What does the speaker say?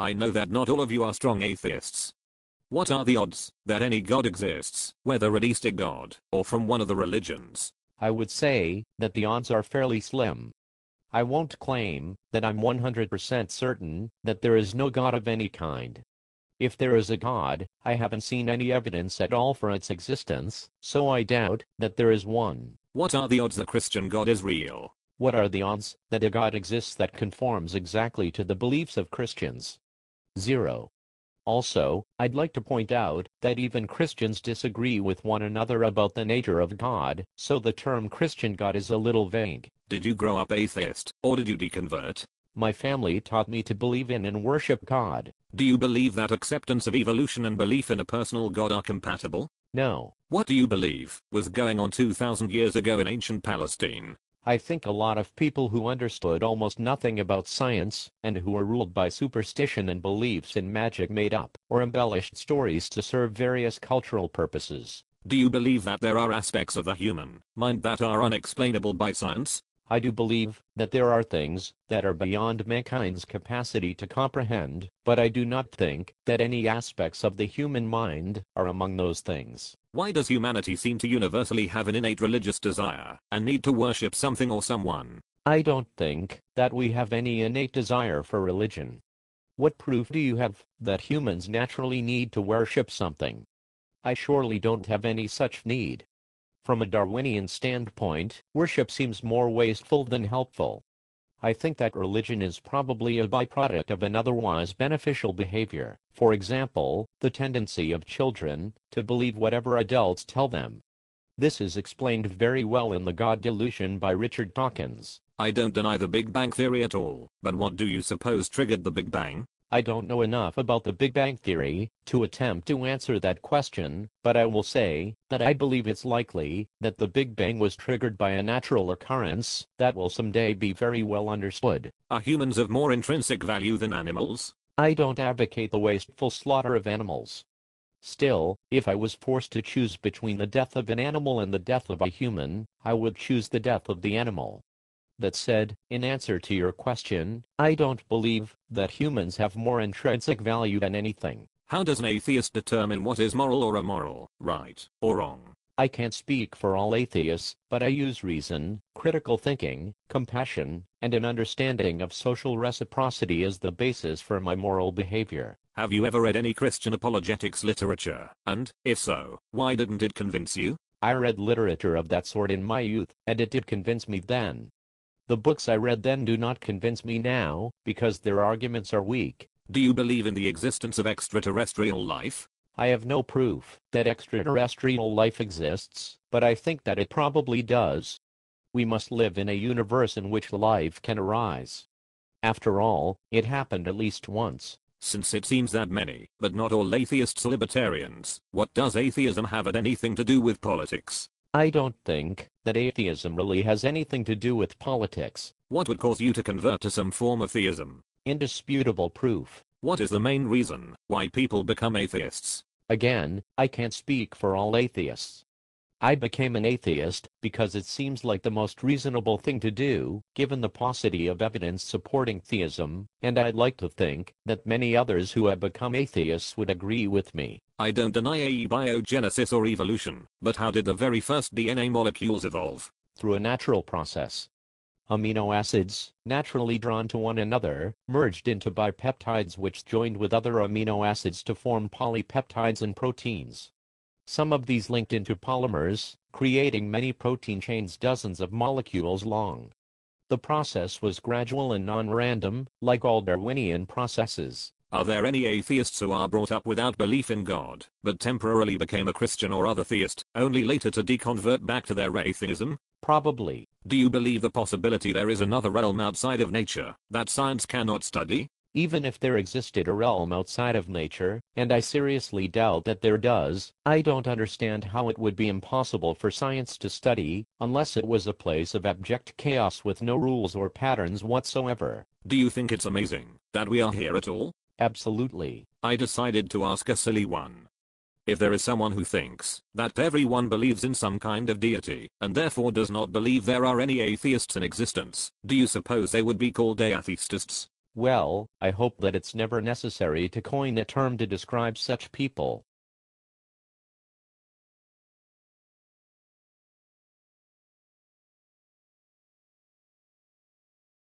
I know that not all of you are strong atheists. What are the odds that any god exists, whether a deistic god or from one of the religions? I would say that the odds are fairly slim. I won't claim that I'm 100% certain that there is no God of any kind. If there is a God, I haven't seen any evidence at all for its existence, so I doubt that there is one. What are the odds the Christian God is real? What are the odds that a God exists that conforms exactly to the beliefs of Christians? 0. Also, I'd like to point out that even Christians disagree with one another about the nature of God, so the term Christian God is a little vague. Did you grow up atheist, or did you deconvert? My family taught me to believe in and worship God. Do you believe that acceptance of evolution and belief in a personal God are compatible? No. What do you believe was going on 2,000 years ago in ancient Palestine? I think a lot of people who understood almost nothing about science, and who were ruled by superstition and beliefs in magic made up or embellished stories to serve various cultural purposes. Do you believe that there are aspects of the human mind that are unexplainable by science? I do believe that there are things that are beyond mankind's capacity to comprehend, but I do not think that any aspects of the human mind are among those things. Why does humanity seem to universally have an innate religious desire and need to worship something or someone? I don't think that we have any innate desire for religion. What proof do you have that humans naturally need to worship something? I surely don't have any such need. From a Darwinian standpoint, worship seems more wasteful than helpful. I think that religion is probably a byproduct of an otherwise beneficial behavior, for example, the tendency of children to believe whatever adults tell them. This is explained very well in The God Delusion by Richard Dawkins. I don't deny the Big Bang Theory at all, but what do you suppose triggered the Big Bang? I don't know enough about the Big Bang Theory to attempt to answer that question, but I will say that I believe it's likely that the Big Bang was triggered by a natural occurrence that will someday be very well understood. Are humans of more intrinsic value than animals? I don't advocate the wasteful slaughter of animals. Still, if I was forced to choose between the death of an animal and the death of a human, I would choose the death of the animal. That said, in answer to your question, I don't believe that humans have more intrinsic value than anything. How does an atheist determine what is moral or immoral, right or wrong? I can't speak for all atheists, but I use reason, critical thinking, compassion, and an understanding of social reciprocity as the basis for my moral behavior. Have you ever read any Christian apologetics literature, and, if so, why didn't it convince you? I read literature of that sort in my youth, and it did convince me then. The books I read then do not convince me now, because their arguments are weak. Do you believe in the existence of extraterrestrial life? I have no proof that extraterrestrial life exists, but I think that it probably does. We must live in a universe in which life can arise. After all, it happened at least once. Since it seems that many, but not all atheists are libertarians, what does atheism have anything to do with politics? I don't think that atheism really has anything to do with politics. What would cause you to convert to some form of theism? Indisputable proof. What is the main reason why people become atheists? Again, I can't speak for all atheists. I became an atheist because it seems like the most reasonable thing to do, given the paucity of evidence supporting theism, and I'd like to think that many others who have become atheists would agree with me. I don't deny abiogenesis or evolution, but how did the very first DNA molecules evolve? Through a natural process. Amino acids, naturally drawn to one another, merged into bipeptides which joined with other amino acids to form polypeptides and proteins. Some of these linked into polymers, creating many protein chains dozens of molecules long. The process was gradual and non-random, like all Darwinian processes. Are there any atheists who are brought up without belief in God, but temporarily became a Christian or other theist, only later to deconvert back to their atheism? Probably. Do you believe the possibility there is another realm outside of nature, that science cannot study? Even if there existed a realm outside of nature, and I seriously doubt that there does, I don't understand how it would be impossible for science to study, unless it was a place of abject chaos with no rules or patterns whatsoever. Do you think it's amazing that we are here at all? Absolutely. I decided to ask a silly one. If there is someone who thinks that everyone believes in some kind of deity, and therefore does not believe there are any atheists in existence, do you suppose they would be called a-atheist-ists? Well, I hope that it's never necessary to coin a term to describe such people.